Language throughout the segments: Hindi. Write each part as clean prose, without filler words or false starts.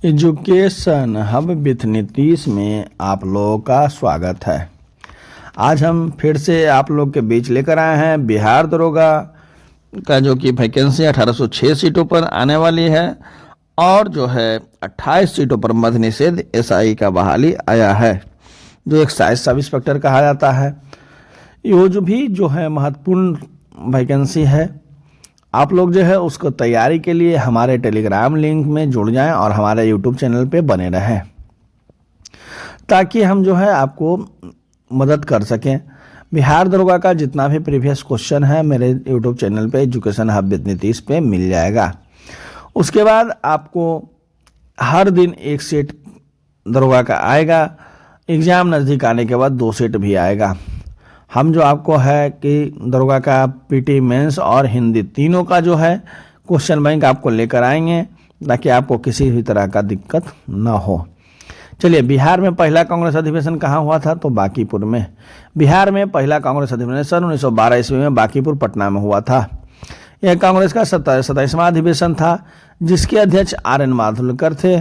एजुकेशन हब विथ नीतीश में आप लोगों का स्वागत है। आज हम फिर से आप लोग के बीच लेकर आए हैं बिहार दरोगा का जो कि वैकेंसी 1806 सीटों पर आने वाली है और जो है 28 सीटों पर मद्य निषेध एसआई का बहाली आया है, जो एक्साइज सब इंस्पेक्टर कहा जाता है। ये जो है महत्वपूर्ण वैकेंसी है। आप लोग जो है उसको तैयारी के लिए हमारे टेलीग्राम लिंक में जुड़ जाएं और हमारे यूट्यूब चैनल पे बने रहें, ताकि हम जो है आपको मदद कर सकें। बिहार दरोगा का जितना भी प्रीवियस क्वेश्चन है मेरे यूट्यूब चैनल पे एजुकेशन हब विद नीतीश पे मिल जाएगा। उसके बाद आपको हर दिन एक सेट दरोगा का आएगा। एग्ज़ाम नज़दीक आने के बाद 2 सेट भी आएगा। हम जो आपको है कि दरोगा का पीटी मेंस और हिंदी तीनों का जो है क्वेश्चन बैंक आपको लेकर आएंगे, ताकि आपको किसी भी तरह का दिक्कत ना हो। चलिए, बिहार में पहला कांग्रेस अधिवेशन कहाँ हुआ था? तो बांकीपुर में। बिहार में पहला कांग्रेस अधिवेशन 1912 ईस्वी में बांकीपुर पटना में हुआ था। यह कांग्रेस का 27वां अधिवेशन था, जिसके अध्यक्ष RN मालुलकर थे।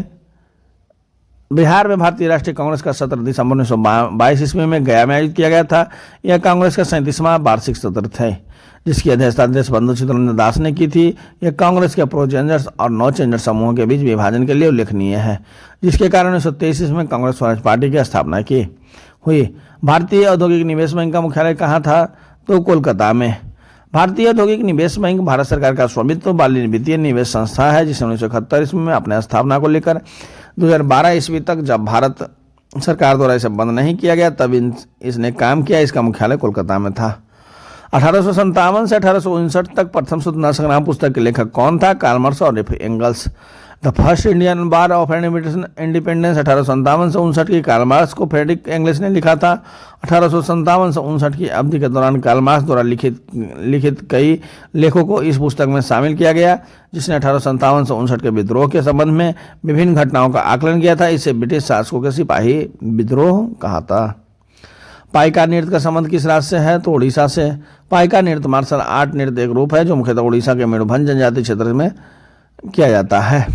बिहार में भारतीय राष्ट्रीय कांग्रेस का 17 दिसंबर 1922 ईस्वी में गया में आयोजित किया गया था। यह कांग्रेस का 37वां वार्षिक सत्र थे, जिसकी अध्यक्षता देशबंधु चित्तरंजन दास ने की थी। यह कांग्रेस के प्रो चेंजर्स और नो चेंजर समूहों के बीच विभाजन के लिए उल्लेखनीय है, जिसके कारण 1923 में कांग्रेस स्वराज पार्टी की स्थापना की हुई। भारतीय औद्योगिक निवेश बैंक का मुख्यालय कहाँ था? तो कोलकाता में। भारतीय औद्योगिक निवेश बैंक भारत सरकार का स्वामित्व वाली वित्तीय निवेश संस्था है, जिसने 1971 ईस्वी में अपने स्थापना को लेकर 2012 ईस्वी तक, जब भारत सरकार द्वारा इसे बंद नहीं किया गया, तब इसने काम किया। इसका मुख्यालय कोलकाता में था। 1857 से 1859 तक प्रथम स्वतंत्रता संग्राम पुस्तक के लेखक कौन था? कार्ल मार्क्स और angles. The first Indian bar of independence 1857 से 59 की कार्ल मार्क्स को फ्रेडरिक एंगल्स ने लिखा था। 1857 से 59 की अवधि के दौरान कार्ल मार्क्स द्वारा लिखित कई लेखों को इस पुस्तक में शामिल किया गया, जिसने 1857 से 59 के विद्रोह के संबंध में विभिन्न घटनाओं का आकलन किया था। इसे ब्रिटिश शासकों के सिपाही विद्रोह कहा था। पाइका नृत्य का संबंध किस राज्य से है? तो उड़ीसा से। पाइका नृत्य मार्शल आर्ट नृत्य एक रूप है, जो मुख्यतः उड़ीसा के मयूरभंज जनजाति क्षेत्र में किया जाता है।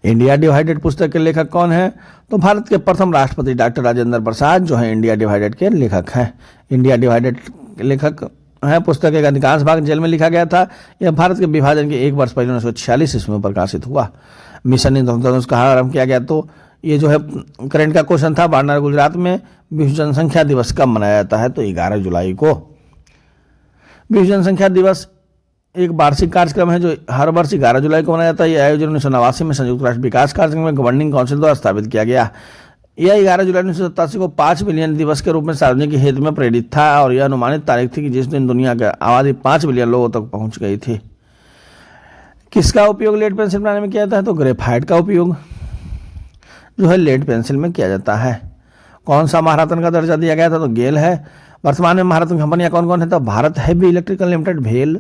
इंडिया डिवाइडेड पुस्तक के लेखक कौन है? तो भारत के प्रथम राष्ट्रपति डॉक्टर राजेंद्र प्रसाद जो है इंडिया डिवाइडेड के लेखक हैं। इंडिया डिवाइडेड लेखक है। पुस्तक के अधिकांश भाग जेल में लिखा गया था। यह भारत के विभाजन के 1 वर्ष पहले 1946 ईस्वी में प्रकाशित हुआ। मिशन इंद्रधनुष का आरंभ किया गया? तो ये जो है करंट का क्वेश्चन था। वारनार गुजरात में विश्व जनसंख्या दिवस कब मनाया जाता है? तो 11 जुलाई को। विश्व जनसंख्या दिवस एक वार्षिक कार्यक्रम है, जो हर वर्ष 11 जुलाई को मनाया जाता है। यह आयोजन 1989 में संयुक्त राष्ट्र विकास कार्यक्रम में गवर्निंग काउंसिल द्वारा स्थापित किया गया। यह 11 जुलाई 1987 को 5 बिलियन दिवस के रूप में सार्वजनिक हित में प्रेरित था, और यह अनुमानित तारीख थी कि जिस दिन दुनिया की आबादी 5 बिलियन लोगों तक पहुंच गई थी। किसका उपयोग लेड पेंसिल बनाने में किया जाता है? तो ग्रेफाइट का उपयोग जो है लेड पेंसिल में किया जाता है। कौन सा महारत्न का दर्जा दिया गया था? तो गेल है। वर्तमान में महारत्न कंपनियां कौन कौन है? तो भारत हैवी इलेक्ट्रिकल लिमिटेड भेल,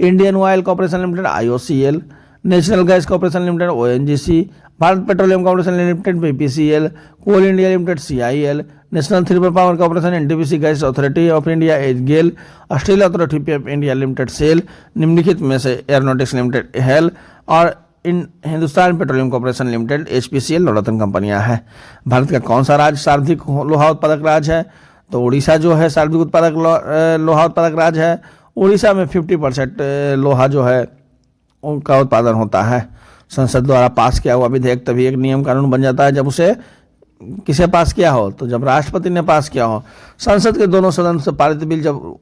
Indian oil corporation limited IOCL, national gas corporation limited ONGC, Bharat petroleum corporation limited BPCL, coal India limited CIL, national thermal power corporation NTPC, gas authority of India GAIL, Australia authority of India limited SAIL. निम्नलिखित में से एयरोनॉटिक्स लिमिटेड हेल और Hindustan petroleum corporation limited HPCL Navratna कंपनियां हैं। भारत का कौन सा राज्य सर्वाधिक लोहा उत्पादक राज्य है? तो उड़ीसा जो है सर्वाधिक उत्पादक लोहा उत्पादक राज्य है। उड़ीसा में 50% लोहा जो है उनका उत्पादन होता है। संसद द्वारा पास किया हुआ विधेयक तभी एक नियम कानून बन जाता है जब उसे किसे पास किया हो? तो जब राष्ट्रपति ने पास किया हो। संसद के दोनों सदन से पारित बिल जब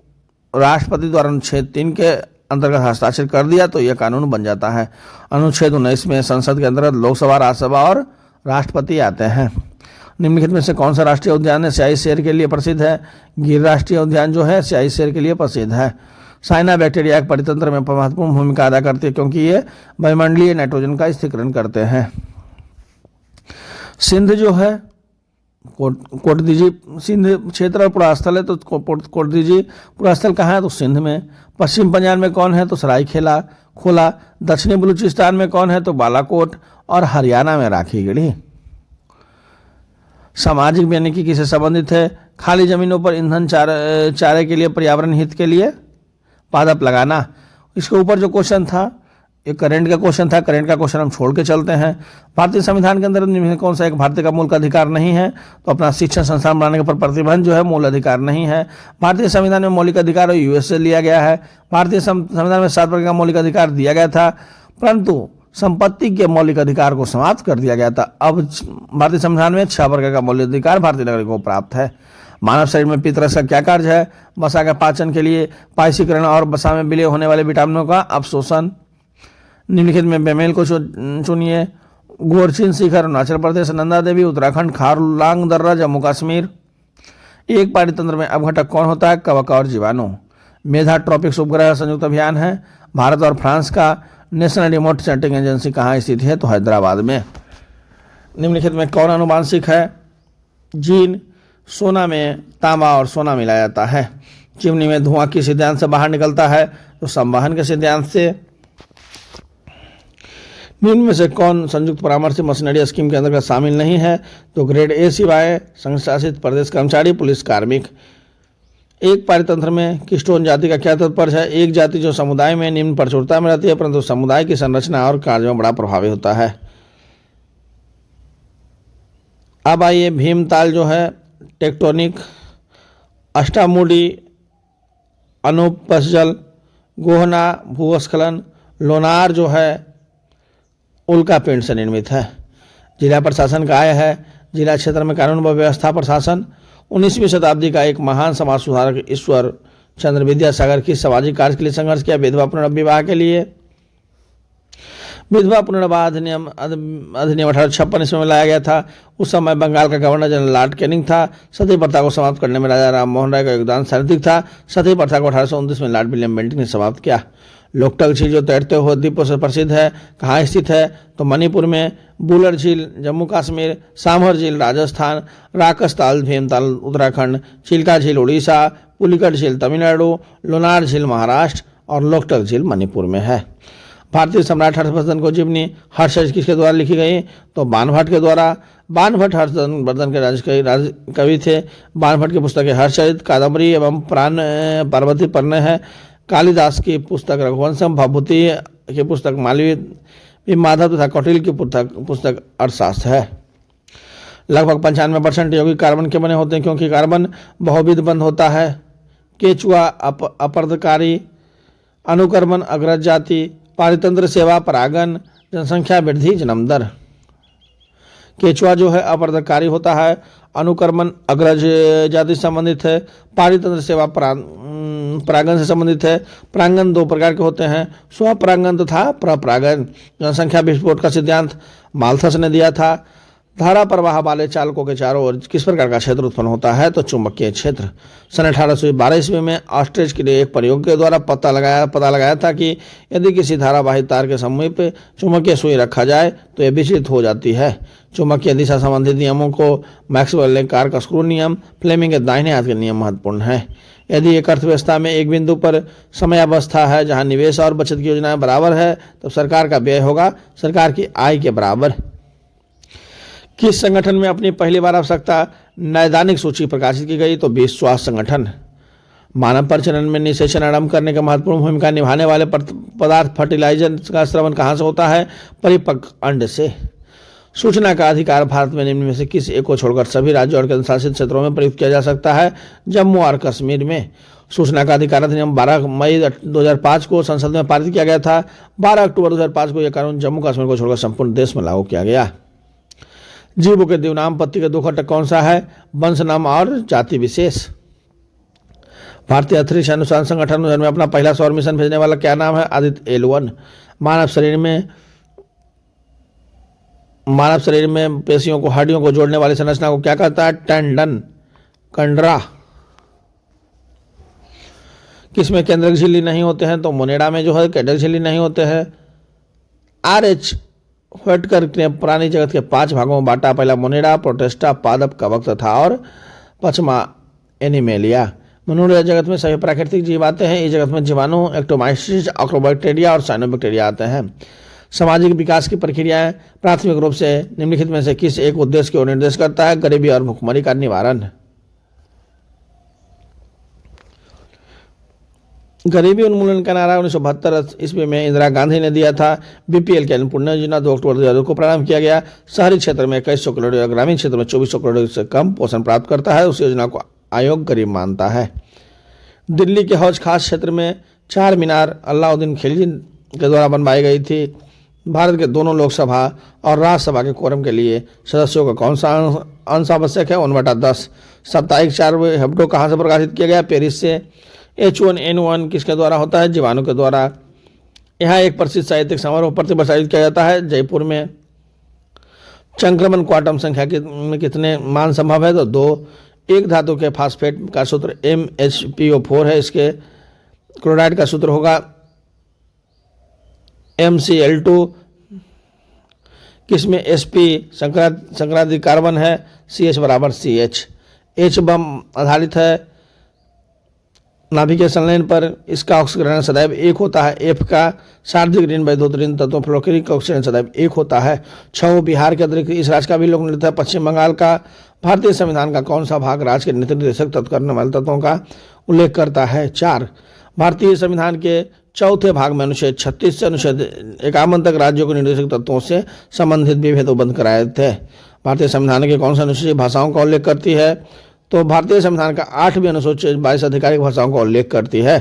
राष्ट्रपति द्वारा अनुच्छेद 3 के अंतर्गत हस्ताक्षर कर दिया तो यह कानून बन जाता है। अनुच्छेद 19 में संसद के अंतर्गत लोकसभा, राज्यसभा और राष्ट्रपति आते हैं। निम्नलिखित में से कौन सा राष्ट्रीय उद्यान है स्याही शेर के लिए प्रसिद्ध है? गिर राष्ट्रीय उद्यान जो है स्याही शेर के लिए प्रसिद्ध है। साइना बैक्टीरिया के परितंत्र में महत्वपूर्ण भूमिका अदा करती है, क्योंकि ये वायुमंडलीय नाइट्रोजन का स्थिरीकरण करते हैं। सिंध जो है कोट दीजिए सिंध क्षेत्र और पुरास्थल है, तो कोट दीजिए पुरास्थल कहाँ है? तो सिंध में। पश्चिम पंजाब में कौन है? तो सरायखेला खोला। दक्षिणी बलूचिस्तान में कौन है? तो बालाकोट। और हरियाणा में राखीगढ़ी। सामाजिक वानिकी किससे संबंधित है? खाली जमीनों पर ईंधन चारे के लिए पर्यावरण हित के लिए पादप लगाना। इसके ऊपर जो क्वेश्चन था ये करंट का क्वेश्चन था, करंट का क्वेश्चन हम छोड़ के चलते हैं। भारतीय संविधान के अंदर निम्न में कौन सा एक भारतीय का मूल का अधिकार नहीं है? तो अपना शिक्षण संस्थान बनाने के ऊपर प्रतिबंध जो है मूल अधिकार नहीं है। भारतीय संविधान में मौलिक अधिकार यूएस से लिया गया है। भारतीय संविधान में 7 प्रकार का मौलिक अधिकार दिया गया था, परंतु संपत्ति के मौलिक अधिकार को समाप्त कर दिया गया था। अब भारतीय संविधान में 6 प्रकार का मौलिक अधिकार भारतीय नागरिकों को प्राप्त है। मानव शरीर में पित्तरस का क्या कार्य है? वसा का पाचन के लिए, पायसीकरण और वसा में विलय होने वाले विटामिनों का अवशोषण। निम्नलिखित में बेमेल को चुनिए। गोरचिन शिखर अरुणाचल प्रदेश, नंदा देवी उत्तराखंड, खारलांग दर्रा जम्मू कश्मीर। एक पारितंत्र में अपघटक कौन होता है? कवक और जीवाणु। मेधा ट्रॉपिक्स उपग्रह संयुक्त अभियान है। भारत और फ्रांस का नेशनल रिमोट सेंसिंग एजेंसी कहाँ स्थित है? तो हैदराबाद में। निम्नलिखित में कौन आनुवांशिक है? जीन। सोना में तांबा और सोना मिलाया जाता है। चिमनी में धुआं किस सिद्धांत से बाहर निकलता है? तो संवहन के सिद्धांत से। निम्न में से कौन संयुक्त परामर्श मशीनरी स्कीम के अंतर्गत शामिल नहीं है? तो ग्रेड ए सिवाय संघ शासित प्रदेश कर्मचारी, पुलिस कार्मिक। एक पारितंत्र में किस्टोन जाति का क्या तात्पर्य है? एक जाति जो समुदाय में निम्न प्रचुरता में रहती है, परंतु समुदाय की संरचना और कार्य में बड़ा प्रभावी होता है। अब आइए भीमताल जो है टेक्टोनिक, अष्टामुडी अनुपसजल, गोहना भूस्खलन, लोनार जो है उल्का पिंड से निर्मित है। जिला प्रशासन काय है? जिला क्षेत्र में कानून व व्यवस्था प्रशासन। 19वीं शताब्दी का एक महान समाज सुधारक ईश्वर चंद्र विद्यासागर किस सामाजिक कार्य के लिए संघर्ष किया? विधवा पुनर्विवाह के लिए। विधवा पुनर्विवाह अधिनियम 1856 ईस्वी में लाया गया था। उस समय बंगाल का गवर्नर जनरल लॉर्ड कैनिंग था। सती प्रथा को समाप्त करने में राजा राम मोहन राय का योगदान सर्वाधिक था। सती प्रथा को 1829 में लॉर्ड विलियम बेंटिंक ने समाप्त किया। लोकटक झील जो तैरते हुए द्वीपों से प्रसिद्ध है, कहाँ स्थित है? तो मणिपुर में। बुलर झील जम्मू कश्मीर, सांभर झील राजस्थान, राकसताल भीमताल उत्तराखंड, चिल्का झील उड़ीसा, पुलिकट झील तमिलनाडु, लोनार झील महाराष्ट्र और लोकटक झील मणिपुर में है। भारतीय सम्राट हर्षवर्धन को जीवनी हर्षज किसके द्वारा लिखी गई? तो बाणभट्ट के द्वारा। बाणभट्ट हर्षवर्धन के राज कवि थे। बाणभट्ट की पुस्तकें हर्षचरित, कादम्बरी एवं प्राण पार्वती पन्ने है। कालिदास की पुस्तक रघुवंशम, भभूति की पुस्तक मालवीय माधव तथा कौटिल्य की पुस्तक अर्थशास्त्र है। लगभग 95% यौगिक कार्बन के बने होते हैं, क्योंकि कार्बन बहुविध बंध होता है। केचुआ अपरदकारी, अनुकर्मण अग्रज जाति, पारितंत्र सेवा परागन, जनसंख्या वृद्धि जन्म दर। केचुआ जो है अपरदकारी होता है, अनुकर्मण अग्रज जाति से संबंधित है, पारितंत्र सेवा परागन से संबंधित है। प्रांगण 2 प्रकार के होते हैं, स्वपरागन तथा प्रपरागन। जनसंख्या विस्फोट का सिद्धांत माल्थस ने दिया था। धारा प्रवाह वाले चालकों के चारों ओर किस प्रकार का क्षेत्र उत्पन्न होता है? तो चुंबकीय क्षेत्र। सन 1812 ईस्वी में ऑस्ट्रिच के लिए एक प्रयोग के द्वारा पता लगाया था कि यदि किसी धारावाही तार के समीप चुंबकीय सुई रखा जाए तो यह विचलित हो जाती है। चुंबकीय दिशा संबंधित नियमों को मैक्सवेल ने कार का स्क्रू नियम, फ्लेमिंग के दाहिने हाथ के नियम महत्वपूर्ण है। यदि एक अर्थव्यवस्था में एक बिंदु पर समयावस्था है जहां निवेश और बचत की योजनाएं बराबर है, तो सरकार का व्यय होगा सरकार की आय के बराबर। किस संगठन में अपनी पहली बार आवश्यकता नैदानिक सूची प्रकाशित की गई? तो विश्व स्वास्थ्य संगठन। मानव प्रजनन में निषेचन आरंभ करने का महत्वपूर्ण भूमिका निभाने वाले पदार्थ फर्टिलाइजर का स्रवण कहाँ से होता है? परिपक्व अंड से। सूचना का अधिकार भारत में निम्न में से किस एक को छोड़कर सभी राज्यों और केंद्र शासित क्षेत्रों में प्रयुक्त किया जा सकता है? जम्मू और कश्मीर में। सूचना का अधिकार अधिनियम 12 मई 2005 को संसद में पारित किया गया था। 12 अक्टूबर 2005 को यह कानून जम्मू कश्मीर को छोड़कर संपूर्ण देश में लागू किया गया। जीवों के दिवनाम पत्ती के 2 घटक कौन सा है? वंश नाम और जाति विशेष। भारतीय अंतरिक्ष अनुसंधान संगठन में अपना पहला सौर मिशन भेजने वाला क्या नाम है? आदित्य L1। मानव शरीर में पेशियों को हड्डियों को जोड़ने वाली संरचना को क्या कहता है? टेंडन, कंडरा। किसमें केंद्रक झिल्ली नहीं होते हैं? तो मोनेडा में जो है केंद्रक झिल्ली नहीं होते हैं। RH व्हिटकर ने प्राणी जगत के 5 भागों में बांटा। पहला मोनेडा, प्रोटेस्टा, पादप, कवक तथा और पचमा एनिमेलिया। मनुष्य जगत में सभी प्राकृतिक जीव आते हैं। इस जगत में जीवाणु, एक्टोमाइसिस, ऑक्रोबैक्टीरिया और साइनोबैक्टीरिया आते हैं। सामाजिक विकास की प्रक्रियाएं प्राथमिक रूप से निम्नलिखित में से किस एक उद्देश्य की ओर निर्देश करता है? गरीबी और भुखमरी का निवारण। गरीबी उन्मूलन का नारा 1972 ईस्वी में इंदिरा गांधी ने दिया था। बीपीएल की अन्नपूर्णा योजना 2 अक्टूबर 2002 को प्रारंभ किया गया। शहरी क्षेत्र में 2100 करोड़ और ग्रामीण क्षेत्र में 2400 करोड़ से कम पोषण प्राप्त करता है। उस योजना को आयोग गरीब मानता है। दिल्ली के हौज खास क्षेत्र में 4 मीनार अलाउद्दीन खिलजी के द्वारा बनवाई गई थी। भारत के दोनों लोकसभा और राज्यसभा के कोरम के लिए सदस्यों का कौन सा अंश आवश्यक है? 1/10। साप्ताहिक 4 हफ्तों कहाँ से प्रकाशित किया गया? पेरिस से। H1N1 किसके द्वारा होता है? जीवाणु के द्वारा। यहाँ एक प्रसिद्ध साहित्यिक समारोह प्रतिवर्ष आयोजित किया जाता है जयपुर में। संक्रमण क्वांटम संख्या में कितने मान संभव है? तो 2। एक धातु के फास्फेट का सूत्र MHPO4 है। इसके क्लोराइड का सूत्र होगा MCl2। किसमें sp संक्रांति कार्बन है? CH बराबर CH। H बम आधारित है नाभिक के संलयन पर। इसका ऑक्सीकरण सदैव 1 होता है। F का सार्वधिक ऋण वैद्युत ऋण तत्वों फ्लोक्रिक ऑक्सीकरण सदैव 1 होता है। 6 बिहार के अतिरिक्त इस राज्य का भी लोक नृत्य है पश्चिम बंगाल का। भारतीय संविधान का कौन सा भाग राज्य के नीति निर्देशक तत्व करने वाले तत्वों का उल्लेख करता है? 4। भारतीय संविधान के चौथे भाग में अनुच्छेद 36 से अनुच्छेद 51 तक राज्यों के निर्देशक तत्वों से संबंधित विभेद बंद कराए थे। भारतीय संविधान के कौन सा अनुसूचित भाषाओं का उल्लेख करती है? तो भारतीय संविधान का 8वीं अनुसूची 22 आधिकारिक भाषाओं का उल्लेख करती है।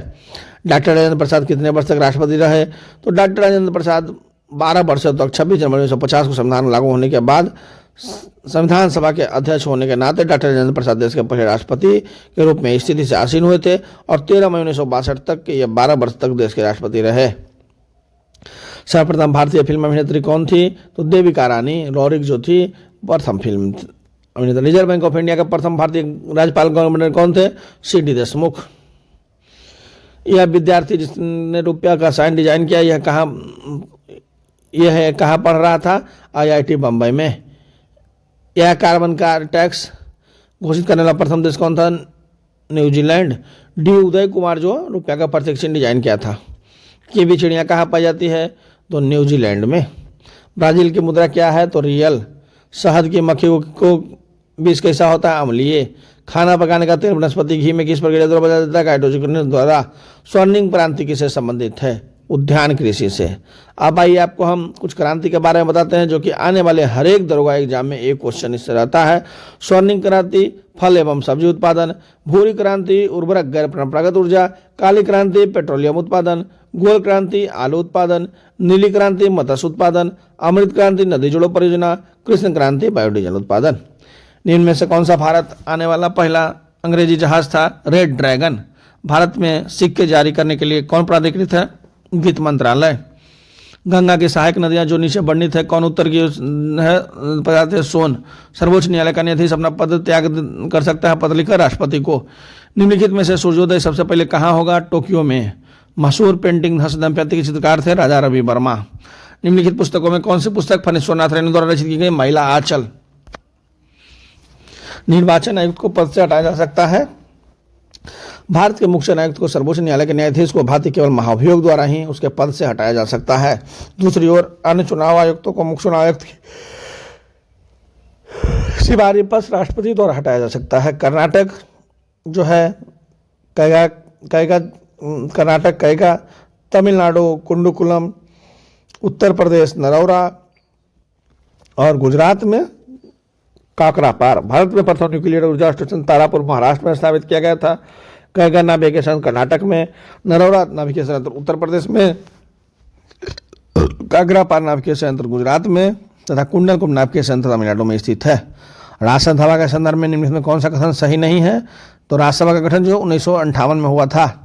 डॉक्टर राजेंद्र प्रसाद कितने वर्ष तक राष्ट्रपति रहे? तो डॉक्टर राजेंद्र प्रसाद 12 वर्षों तक 26 जनवरी 1950 को संविधान लागू होने के बाद संविधान सभा के अध्यक्ष होने के नाते डॉक्टर राजेंद्र प्रसाद देश के पहले राष्ट्रपति के रूप में स्थिति से आसीन हुए थे और 13 मई 1962 तक ये 12 वर्ष तक देश के राष्ट्रपति रहे। सर्वप्रथम भारतीय फिल्म अभिनेत्री कौन थी? तो देविका रानी रॉरिक जो थी प्रथम फिल्म अभिनेता। रिजर्व बैंक ऑफ इंडिया का प्रथम भारतीय राज्यपाल गवर्नर कौन थे? CD देशमुख। यह विद्यार्थी जिसने रुपया का साइन डिजाइन किया यह कहाँ पढ़ रहा था? IIT बम्बई में। यह कार्बन का टैक्स घोषित करने वाला प्रथम देश कौन था? न्यूजीलैंड। D उदय कुमार जो रुपया का प्रत्यक्ष चिन्ह किया था। कीवी चिड़िया कहाँ पाई जाती है? तो न्यूजीलैंड में। ब्राजील की मुद्रा क्या है? तो रियल। शहद की मक्खी को बीज कैसा होता है? अम्लीय। खाना पकाने का तेल वनस्पति घी में किस प्रक्रिया द्वारा बनाया जाता है? हाइड्रोजन द्वारा। स्वर्णिम क्रांति किससे संबंधित है? उद्यान कृषि से। अब आइए आपको हम कुछ क्रांति के बारे में बताते हैं जो कि आने वाले हर एक दरोगा एग्जाम में एक क्वेश्चन इससे रहता है। स्वर्णिम क्रांति फल एवं सब्जी उत्पादन। भूरी क्रांति उर्वरक गैर परंपरागत ऊर्जा। काली क्रांति पेट्रोलियम उत्पादन। गोल क्रांति आलू उत्पादन। नीली क्रांति मत्स्य उत्पादन। अमृत क्रांति नदी जोड़ो परियोजना। कृष्ण क्रांति बायोडीजल उत्पादन। निम्न में से कौन सा भारत आने वाला पहला अंग्रेजी जहाज था? Red dragon. भारत में सिक्के जारी करने के लिए कौन प्राधिकृत है? वित्त मंत्रालय। गंगा की सहायक नदियां जो नीचे वर्णित है कौन उत्तर की है? पदार्थ है सोन। सर्वोच्च न्यायालय का न्यायाधीश अपना पद त्याग कर सकता है पत्र लिखकर राष्ट्रपति को। निम्नलिखित में से सूर्योदय सबसे पहले कहाँ होगा? टोक्यो में। मशहूर पेंटिंग हंस दंपति के चित्रकार थे राजा रवि वर्मा। निम्नलिखित पुस्तकों में कौन सी पुस्तक फणीश्वरनाथ रेणु द्वारा रचित की गई? महिला आंचल। निर्वाचन आयुक्त को पद से हटाया जा सकता है। भारत के मुख्य आयुक्त को सर्वोच्च न्यायालय के न्यायाधीश को भारतीय केवल महाभियोग द्वारा ही उसके पद से हटाया जा सकता है। दूसरी ओर अन्य चुनाव आयुक्तों को मुख्य चुनाव आयुक्त की सिफारिश राष्ट्रपति द्वारा हटाया जा सकता है। कर्नाटक जो है कर्नाटक कईगा। तमिलनाडु कुंडुकुलम। उत्तर प्रदेश नरौरा और गुजरात में काकरापार। भारत में प्रथम न्यूक्लियर ऊर्जा स्टेशन तारापुर महाराष्ट्र में स्थापित किया गया था। कैगा नाभिकीय संयंत्र कर्नाटक में। नरौरा नाभिकीय संयंत्र उत्तर प्रदेश में। काकरापार नाभिकीय संयंत्र गुजरात में तथा कुंडलकुम नाभिकीय संयंत्र तमिलनाडु में स्थित है। राज्यसभा के संदर्भ में निम्नलिखित में कौन सा कथन सही नहीं है? तो राज्यसभा का गठन जो 1958 में हुआ था।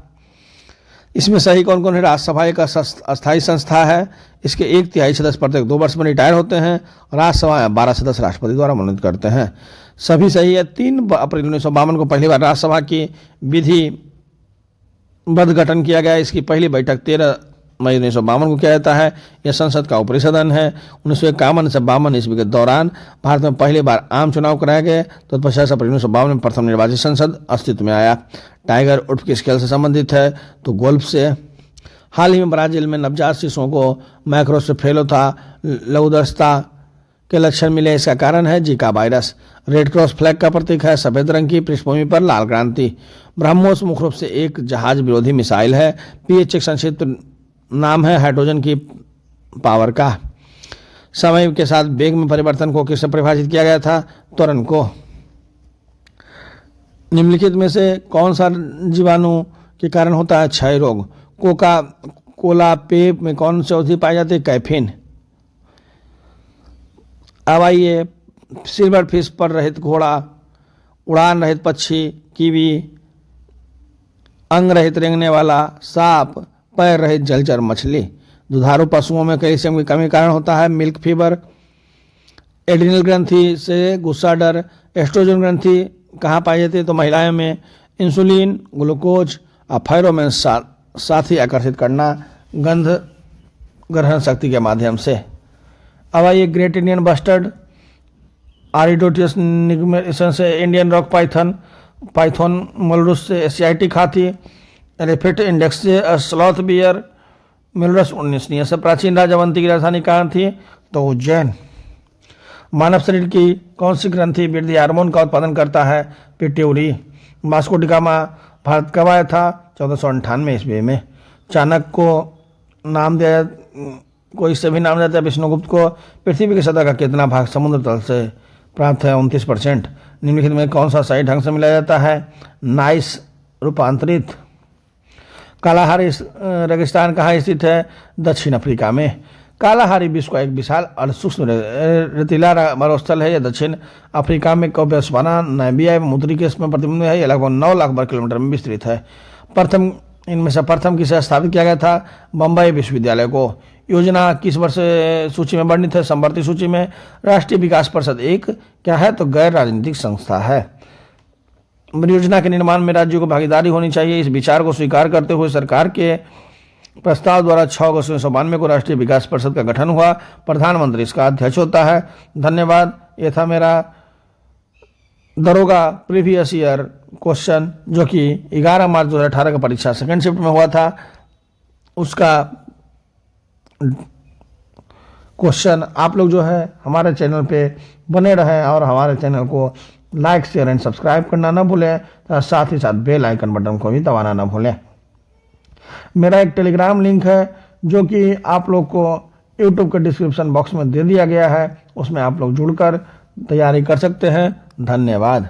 इसमें सही कौन कौन है? राज्यसभा एक अस्थायी संस्था है। इसके 1/3 सदस्य प्रत्येक 2 वर्ष में रिटायर होते हैं। राज्यसभा 12 सदस्य राष्ट्रपति द्वारा मनोनीत करते हैं। सभी सही है। 3 अप्रैल 1952 को पहली बार राज्यसभा की विधिबद्ध गठन किया गया। इसकी पहली बैठक 13 मई 1952 को किया जाता है। यह संसद का ऊपरी सदन है। 1951 से 52 ईस्वी के दौरान भारत में पहली बार आम चुनाव कराए गए। तो 50 अप्रैल 1952 में प्रथम निर्वाचित संसद अस्तित्व में आया। टाइगर उर्फ किस खेल से संबंधित है? तो गोल्फ से। हाल ही में ब्राजील में नवजात शिशुओं को माइक्रोसेफेलोथा लघुदस्ता के लक्षण मिले। इसका कारण है Zika virus. Red cross flag का प्रतीक है सफेद रंग की पृष्ठभूमि पर लाल क्रांति। ब्रह्मोस मुख्य रूप से एक जहाज विरोधी मिसाइल है। पीएच एक संक्षिप्त नाम है हाइड्रोजन की पावर का। समय के साथ वेग में परिवर्तन को किससे परिभाषित किया गया था? त्वरण को। निम्नलिखित में से कौन सा जीवाणु के कारण होता है क्षय रोग? कोका कोला पेय में कौन सी औषधि पाई जाती है? कैफीन। अब आइए, सिल्वर फिश पर रहित घोड़ा, उड़ान रहित पक्षी कीवी, अंग रहित रेंगने वाला सांप, पैर रहित जलचर मछली। दुधारू पशुओं में कैल्शियम की कमी कारण होता है मिल्क फीवर। एड्रिनल ग्रंथि से गुस्सा डर। एस्ट्रोजन ग्रंथि कहाँ पाई जाती है? तो महिलाओं में। इंसुलिन, ग्लूकोज और फेरोमोन साथी आकर्षित करना गंध ग्रहण शक्ति के माध्यम से। अब आइए, ग्रेट इंडियन बस्टर्ड, आरिडोटियस निग्मेशन से इंडियन रॉक पाइथन, पाइथन मोलरुस से एशियाटिक हाथी, एलिफेंट इंडेक्स से स्लॉथ बियर, मिलरस 19वीं से प्राचीन राजावंती की राजधानी कहाँ थी? तो उज्जैन। मानव शरीर की कौन सी ग्रंथि वृद्धि हार्मोन का उत्पादन करता है? Pituitary. Vasco D gamma Bharat कब आया था? 1498 ईस्वी में। चाणक्य को नाम दिया, को इससे भी नाम देता है विष्णुगुप्त को। पृथ्वी की सतह का कितना भाग समुद्र तल से प्राप्त है? 29%। निम्नलिखित में कौन सा सही ढंग से मिलाया जाता है? नाइस रूपांतरित। कालाहारी रेगिस्तान कहाँ स्थित है? दक्षिण अफ्रीका में। कालाहारी विश्व का एक विशाल और सूक्ष्म रेतीला मरुस्थल है। यह दक्षिण अफ्रीका में बोत्सवाना, नामीबिया एवं उत्तरी केस में प्रतिबंध है। यह लगभग 9 लाख वर्ग किलोमीटर में विस्तृत है। इनमें से प्रथम किसे स्थापित किया गया था? बम्बई विश्वविद्यालय को। योजना किस वर्ष सूची में वर्णित है? संवर्ती सूची में। राष्ट्रीय विकास परिषद एक क्या है? तो गैर राजनीतिक संस्था है। परियोजना के निर्माण में राज्यों को भागीदारी होनी चाहिए। इस विचार को स्वीकार करते हुए सरकार के प्रस्ताव द्वारा 6 अगस्त 1992 को राष्ट्रीय विकास परिषद का गठन हुआ। प्रधानमंत्री इसका अध्यक्ष होता है। धन्यवाद। ये था मेरा दरोगा प्रीवियस ईयर क्वेश्चन, जो कि 11 मार्च 2018 का परीक्षा सेकंड शिफ्ट में हुआ था। उसका क्वेश्चन आप लोग जो है हमारे चैनल पे बने रहें और हमारे चैनल को लाइक, शेयर एंड सब्सक्राइब करना ना भूलें, साथ ही साथ बेल आइकन बटन को भी दबाना ना भूलें। मेरा एक टेलीग्राम लिंक है जो कि आप लोग को यूट्यूब के डिस्क्रिप्शन बॉक्स में दे दिया गया है, उसमें आप लोग जुड़कर तैयारी कर सकते हैं। धन्यवाद।